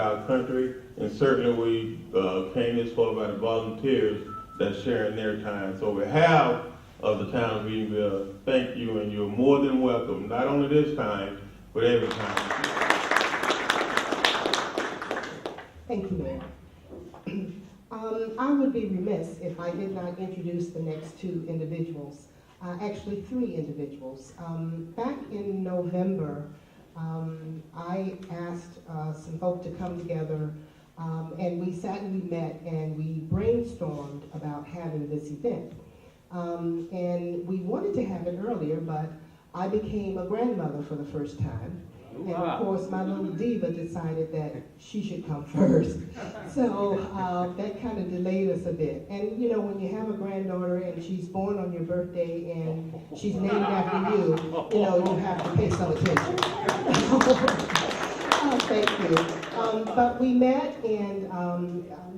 our country, and certainly we came this far by the volunteers that's sharing their time. So on behalf of the town of Eatonville, thank you, and you're more than welcome, not only this time, but every time. Thank you, Mayor. I would be remiss if I did not introduce the next two individuals, actually three individuals. Back in November, I asked some folk to come together, and we sat and we met and we brainstormed about having this event. And we wanted to have it earlier, but I became a grandmother for the first time. And of course, my little diva decided that she should come first. So that kind of delayed us a bit. And you know, when you have a granddaughter and she's born on your birthday and she's named after you, you know, you have to pay some attention. Thank you. But we met, and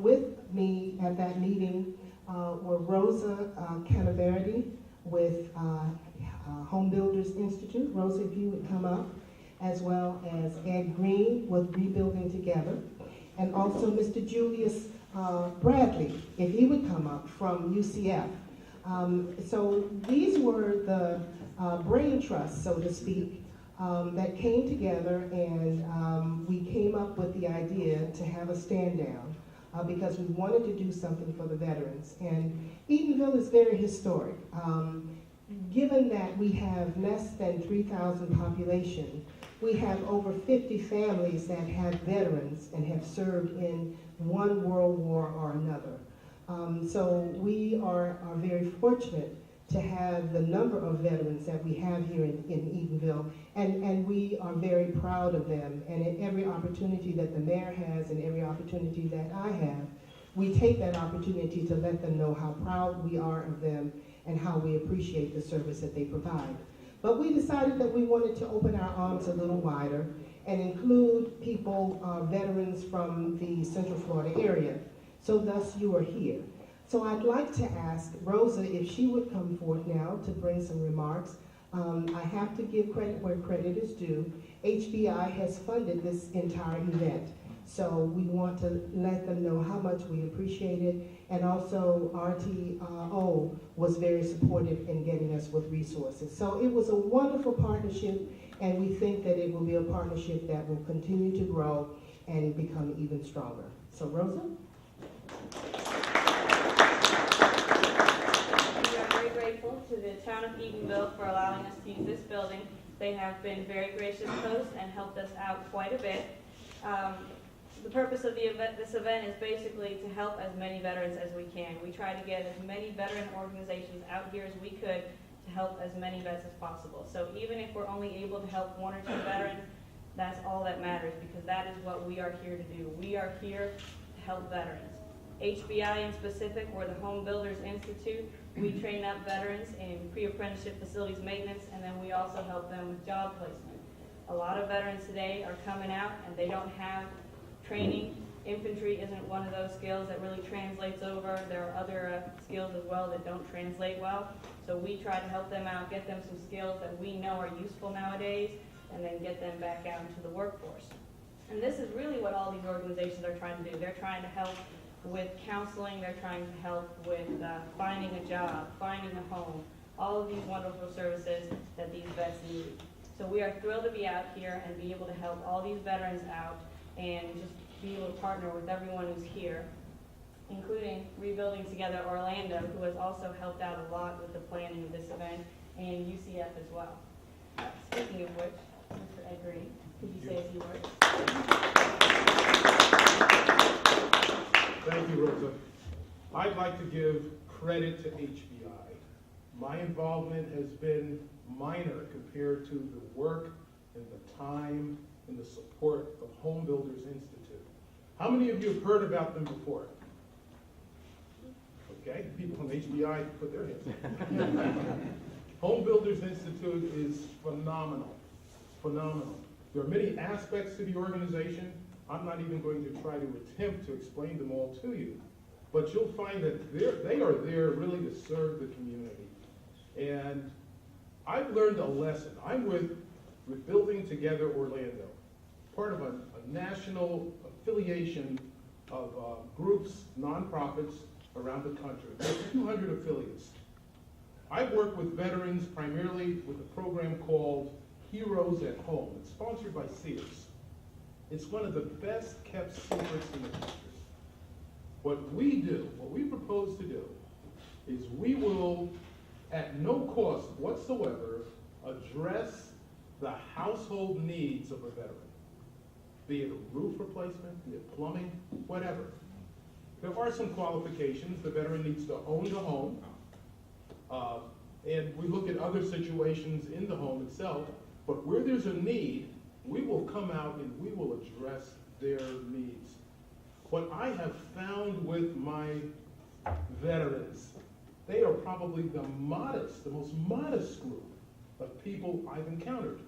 with me at that meeting were Rosa Canaverdi with Home Builders Institute. Rosa, if you would come up, as well as Ed Green with Rebuilding Together, and also Mr. Julius Bradley, if he would come up from UCF. So these were the brain trusts, so to speak, that came together, and we came up with the idea to have a stand down because we wanted to do something for the veterans. And Eatonville is very historic. Given that we have less than 3,000 population, we have over 50 families that have veterans and have served in one world war or another. So we are very fortunate to have the number of veterans that we have here in Eatonville, and we are very proud of them. And at every opportunity that the mayor has and every opportunity that I have, we take that opportunity to let them know how proud we are of them and how we appreciate the service that they provide. But we decided that we wanted to open our arms a little wider and include people, veterans from the Central Florida area. So thus you are here. So I'd like to ask Rosa if she would come forward now to bring some remarks. I have to give credit where credit is due. HBI has funded this entire event. So we want to let them know how much we appreciate it. And also RTO was very supportive in getting us with resources. So it was a wonderful partnership, and we think that it will be a partnership that will continue to grow and become even stronger. So Rosa? We are very grateful to the town of Eatonville for allowing us to use this building. They have been very gracious hosts and helped us out quite a bit. The purpose of this event is basically to help as many veterans as we can. We try to get as many veteran organizations out here as we could to help as many vets as possible. So even if we're only able to help one or two veterans, that's all that matters, because that is what we are here to do. We are here to help veterans. HBI in specific, or the Home Builders Institute, we train up veterans in pre-apprenticeship facilities maintenance, and then we also help them with job placement. A lot of veterans today are coming out and they don't have training. Infantry isn't one of those skills that really translates over. There are other skills as well that don't translate well. So we try to help them out, get them some skills that we know are useful nowadays, and then get them back out into the workforce. And this is really what all these organizations are trying to do. They're trying to help with counseling. They're trying to help with finding a job, finding a home, all of these wonderful services that these vets need. So we are thrilled to be out here and be able to help all these veterans out and just be able to partner with everyone who's here, including Rebuilding Together Orlando, who has also helped out a lot with the planning of this event, and UCF as well. Speaking of which, Mr. Ed Green, could you say a few words? Thank you, Rosa. I'd like to give credit to HBI. My involvement has been minor compared to the work and the time and the support of Home Builders Institute. How many of you have heard about them before? Okay, people from HBI put their hands up. Home Builders Institute is phenomenal, phenomenal. There are many aspects to the organization. I'm not even going to try to attempt to explain them all to you, but you'll find that they are there really to serve the community. And I've learned a lesson. I'm with Rebuilding Together Orlando, part of a national affiliation of groups, nonprofits around the country. We have 200 affiliates. I work with veterans primarily with a program called Heroes at Home. It's sponsored by Sears. It's one of the best kept secrets in the country. What we do, what we propose to do, is we will, at no cost whatsoever, address the household needs of a veteran. Be it a roof replacement, be it plumbing, whatever. There are some qualifications. The veteran needs to own the home. And we look at other situations in the home itself, but where there's a need, we will come out and we will address their needs. What I have found with my veterans, they are probably the most modest group of people I've encountered.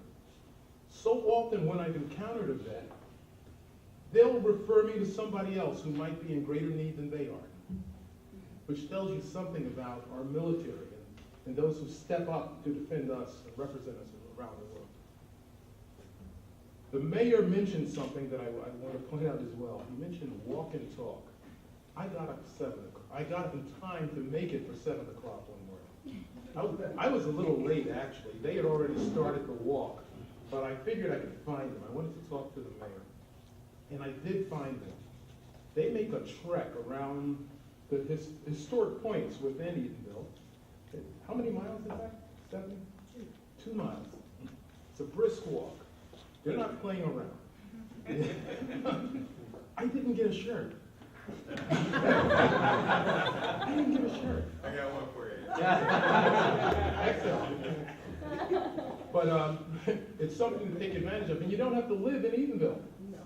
So often when I've encountered a vet, they'll refer me to somebody else who might be in greater need than they are, which tells you something about our military and those who step up to defend us and represent us around the world. The mayor mentioned something that I want to point out as well. He mentioned walk and talk. I got up at 7 o'clock. I got up in time to make it for 7 o'clock one morning. I was a little late, actually. They had already started the walk, but I figured I could find them. I wanted to talk to the mayor, and I did find them. They make a trek around the historic points within Eatonville. How many miles is that? 7? 2 miles. It's a brisk walk. They're not playing around. I didn't get a shirt. I didn't get a shirt. I got one for you. Excellent. But it's something to take advantage of. And you don't have to live in Eatonville. No.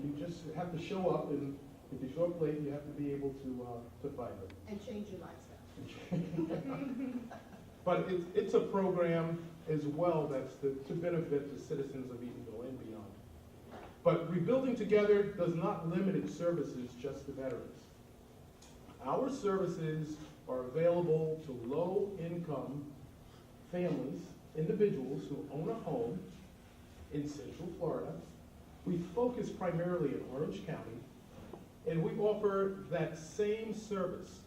You just have to show up, and if you show up late, you have to be able to find it. And change your lifestyle. But it's a program as well that's to benefit the citizens of Eatonville and beyond. But Rebuilding Together does not limit its services just to veterans. Our services are available to low-income families, individuals who own a home in Central Florida. We focus primarily in Orange County, and we offer that same service.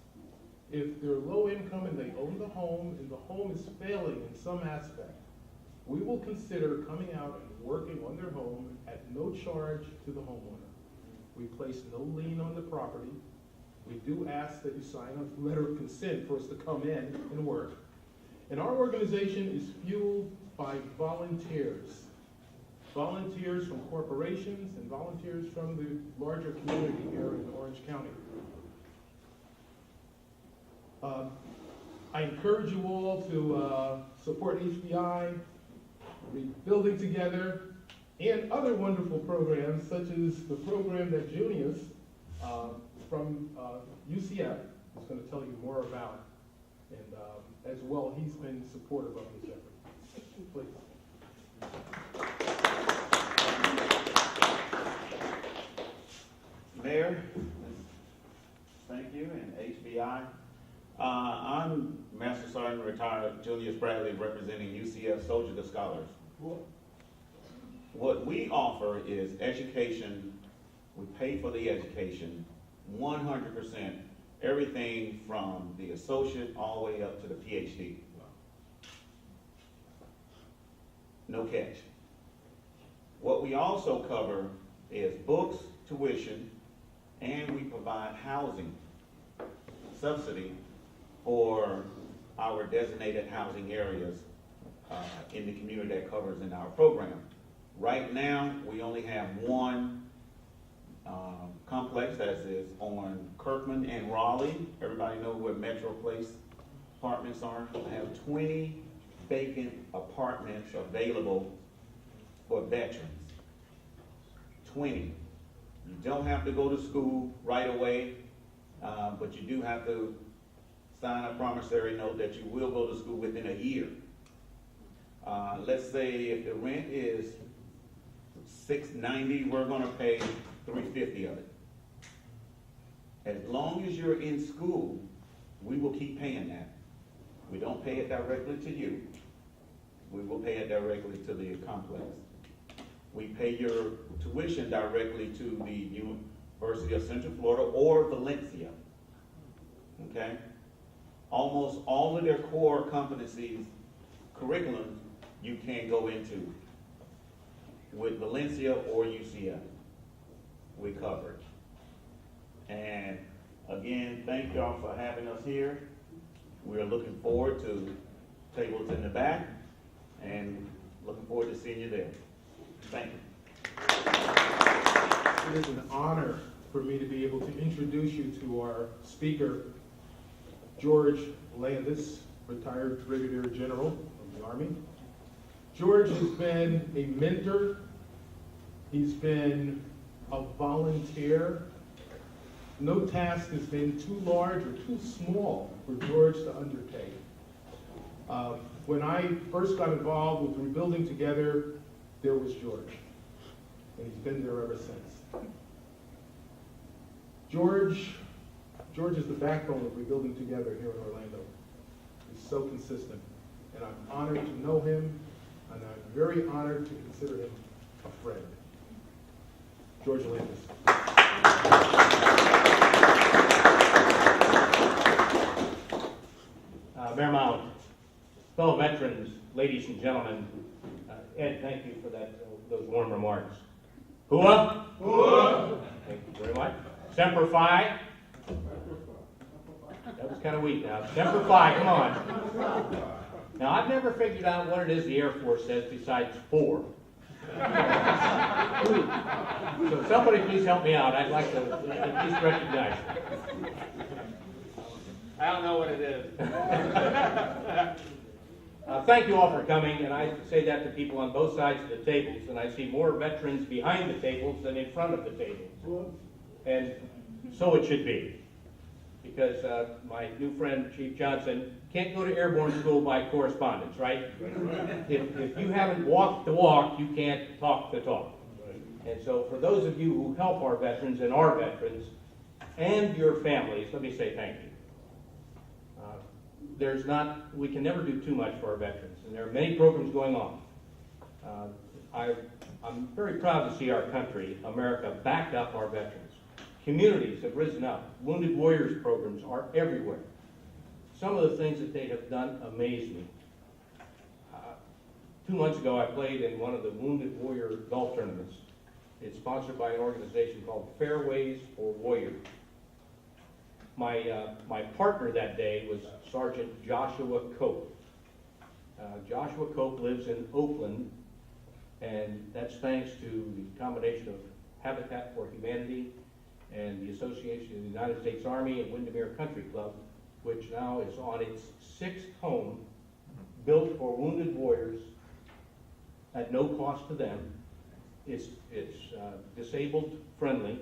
If they're low income and they own the home and the home is failing in some aspect, we will consider coming out and working on their home at no charge to the homeowner. We place no lien on the property. We do ask that you sign a letter of consent for us to come in and work. And our organization is fueled by volunteers. Volunteers from corporations and volunteers from the larger community here in Orange County. I encourage you all to support HBI, Rebuilding Together, and other wonderful programs, such as the program that Junius from UCF is going to tell you more about. And as well, he's been supportive of this effort. Please. Mayor, thank you, and HBI. I'm Master Sergeant Retired Junius Bradley, representing UCF Soldier to Scholars. What we offer is education. We pay for the education, 100%, everything from the associate all the way up to the PhD. No catch. What we also cover is books, tuition, and we provide housing subsidy for our designated housing areas in the community that covers in our program. Right now, we only have one complex that is on Kirkman and Raleigh. Everybody know where Metro Place apartments are. I have 20 vacant apartments available for veterans. 20. You don't have to go to school right away, but you do have to sign a promissory note that you will go to school within a year. Let's say if the rent is $690, we're going to pay $350 of it. As long as you're in school, we will keep paying that. We don't pay it directly to you. We will pay it directly to the complex. We pay your tuition directly to the University of Central Florida or Valencia. Okay? Almost all of their core competencies, curriculum, you can go into with Valencia or UCF. We cover it. And again, thank y'all for having us here. We're looking forward to tables in the back and looking forward to seeing you there. Thank you. It is an honor for me to be able to introduce you to our speaker, George Landis, retired Brigadier General of the Army. George has been a mentor. He's been a volunteer. No task has been too large or too small for George to undertake. When I first got involved with Rebuilding Together, there was George, and he's been there ever since. George is the backbone of Rebuilding Together here in Orlando. He's so consistent, and I'm honored to know him, and I'm very honored to consider him a friend. George Landis. Mayor Mount, fellow veterans, ladies and gentlemen, Ed, thank you for those warm remarks. Hooah? Hooah! Thank you very much. Semper Fi. That was kind of weak now. Semper Fi, come on. Now, I've never figured out what it is the Air Force says besides 4. So somebody please help me out. I'd like to at least recognize it. I don't know what it is. Thank you all for coming, and I say that to people on both sides of the tables, and I see more veterans behind the tables than in front of the tables. And so it should be, because my new friend, Chief Johnson, can't go to airborne school by correspondence, right? If you haven't walked the walk, you can't talk the talk. And so for those of you who help our veterans and our veterans and your families, let me say thank you. We can never do too much for our veterans, and there are many programs going on. I'm very proud to see our country, America, back up our veterans. Communities have risen up. Wounded Warriors programs are everywhere. Some of the things that they have done amaze me. 2 months ago, I played in one of the Wounded Warrior golf tournaments. It's sponsored by an organization called Fairways for Warriors. My partner that day was Sergeant Joshua Cope. Joshua Cope lives in Oakland, and that's thanks to the combination of Habitat for Humanity and the Association of the United States Army and Windermere Country Club, which now is on its 6th home, built for wounded warriors at no cost to them. It's disabled friendly,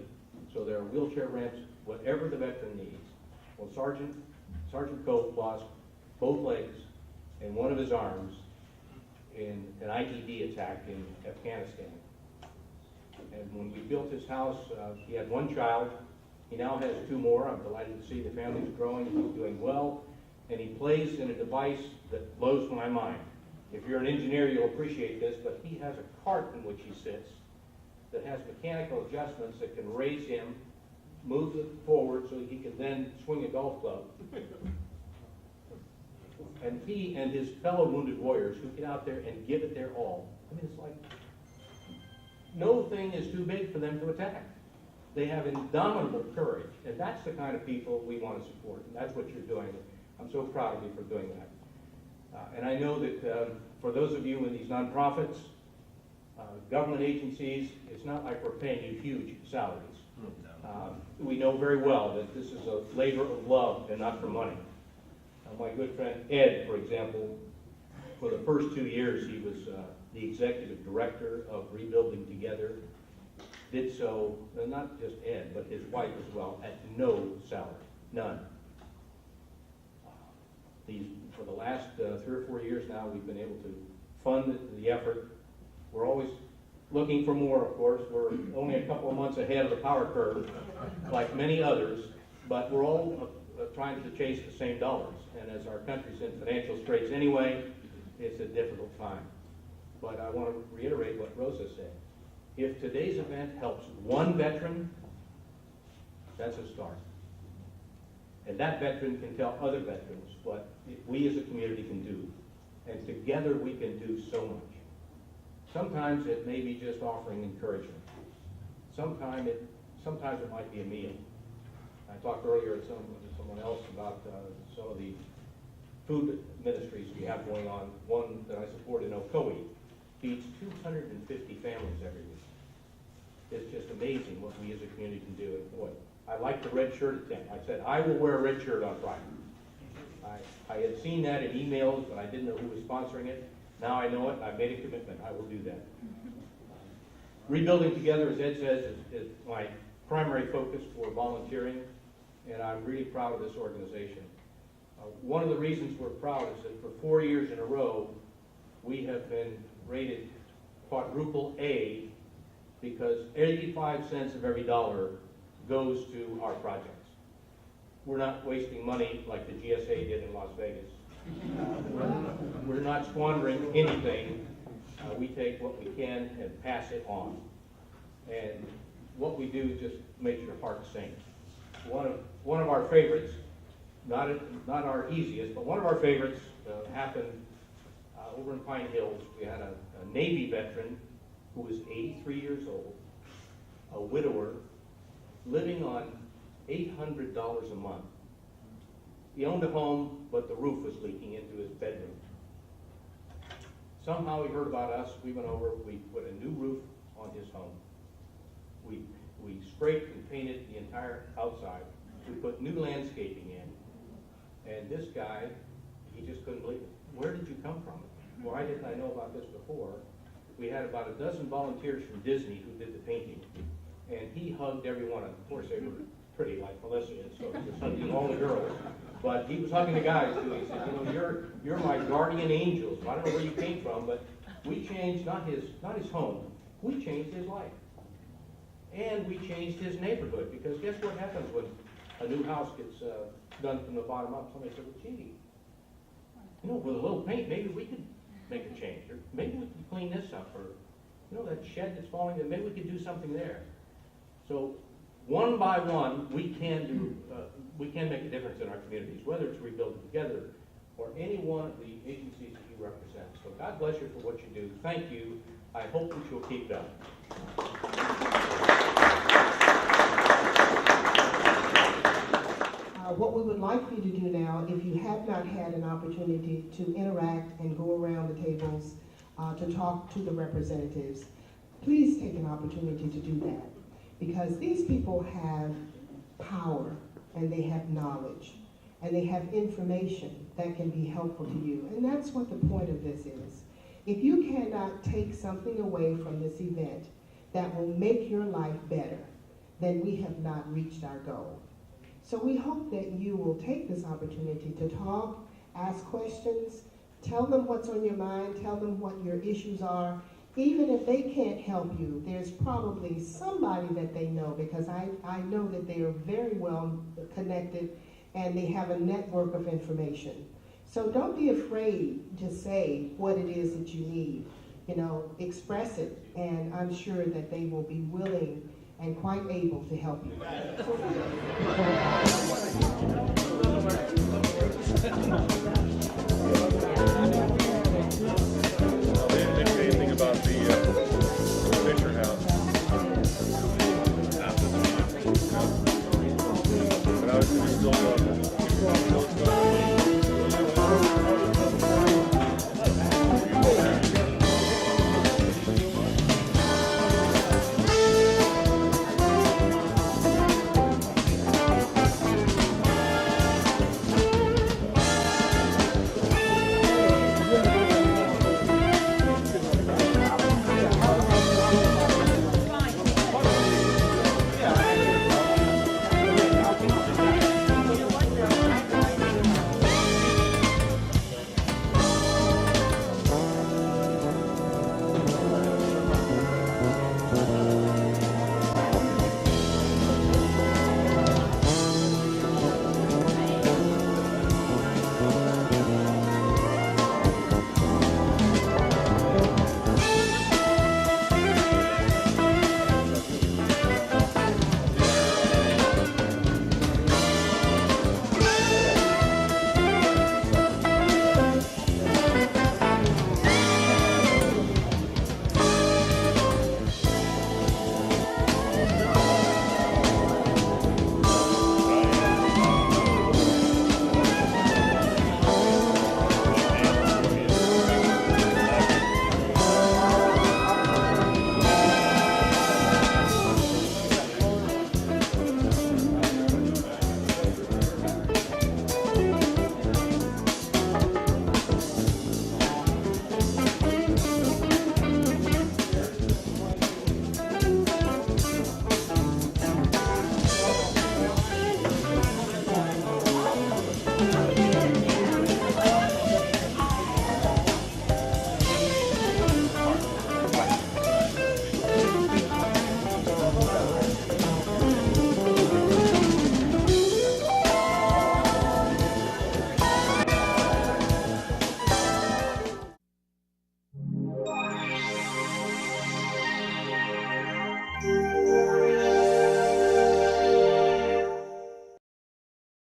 so there are wheelchair ramps, whatever the veteran needs. Well, Sergeant Cope lost both legs and one of his arms in an IED attack in Afghanistan. And when we built his house, he had 1 child. He now has 2 more. I'm delighted to see the family's growing. He's doing well. And he plays in a device that blows my mind. If you're an engineer, you'll appreciate this, but he has a cart in which he sits that has mechanical adjustments that can raise him, move it forward so he can then swing a golf club. And he and his fellow wounded warriors who get out there and give it their all. I mean, it's like no thing is too big for them to attack. They have indomitable courage, and that's the kind of people we want to support, and that's what you're doing. I'm so proud of you for doing that. And I know that for those of you in these nonprofits, government agencies, it's not like we're paying you huge salaries. We know very well that this is a labor of love and not for money. My good friend Ed, for example, for the first 2 years he was the executive director of Rebuilding Together. Did so, not just Ed, but his wife as well, at no salary, none. For the last 3 or 4 years now, we've been able to fund the effort. We're always looking for more, of course. We're only a couple of months ahead of the power curve, like many others, but we're all trying to chase the same dollars. And as our country's in financial straits anyway, it's a difficult time. But I want to reiterate what Rosa said. If today's event helps one veteran, that's a start. And that veteran can tell other veterans what we as a community can do. And together we can do so much. Sometimes it may be just offering encouragement. Sometimes it might be a meal. I talked earlier with someone else about some of the food ministries we have going on. One that I support in Ocoee feeds 250 families every week. It's just amazing what we as a community can do. And boy, I like the red shirt attempt. I said, I will wear a red shirt on Friday. I had seen that in emails, but I didn't know who was sponsoring it. Now I know it, I've made a commitment, I will do that. Rebuilding Together, as Ed says, is my primary focus for volunteering, and I'm really proud of this organization. One of the reasons we're proud is that for 4 years in a row, we have been rated quadruple A because 85 cents of every dollar goes to our projects. We're not wasting money like the GSA did in Las Vegas. We're not squandering anything. We take what we can and pass it on. And what we do just makes your heart sing. One of our favorites, not our easiest, but one of our favorites happened over in Pine Hills. We had a Navy veteran who was 83 years old, a widower, living on $800 a month. He owned a home, but the roof was leaking into his bedroom. Somehow he heard about us. We went over, we put a new roof on his home. We scraped and painted the entire outside. We put new landscaping in. And this guy, he just couldn't believe it. Where did you come from? Why didn't I know about this before? We had about a dozen volunteers from Disney who did the painting. And he hugged every one of them. Of course, they were pretty like Melissa is, so he was hugging all the girls. But he was hugging the guys too. He said, you know, you're my guardian angels. I don't know where you came from, but we changed not his home. We changed his life. And we changed his neighborhood, because guess what happens when a new house gets done from the bottom up? Somebody said, well, gee, you know, with a little paint, maybe we could make a change, or maybe we could clean this up, or, you know, that shed that's falling, maybe we could do something there. So one by one, we can make a difference in our communities, whether it's Rebuilding Together or any one of the agencies that you represent. So God bless you for what you do. Thank you. I hope that you'll keep that. What we would like for you to do now, if you have not had an opportunity to interact and go around the tables to talk to the representatives, please take an opportunity to do that. Because these people have power, and they have knowledge, and they have information that can be helpful to you. And that's what the point of this is. If you cannot take something away from this event that will make your life better, then we have not reached our goal. So we hope that you will take this opportunity to talk, ask questions, tell them what's on your mind, tell them what your issues are. Even if they can't help you, there's probably somebody that they know, because I know that they are very well connected and they have a network of information. So don't be afraid to say what it is that you need. You know, express it, and I'm sure that they will be willing and quite able to help you. They didn't say anything about the picture house. But I was still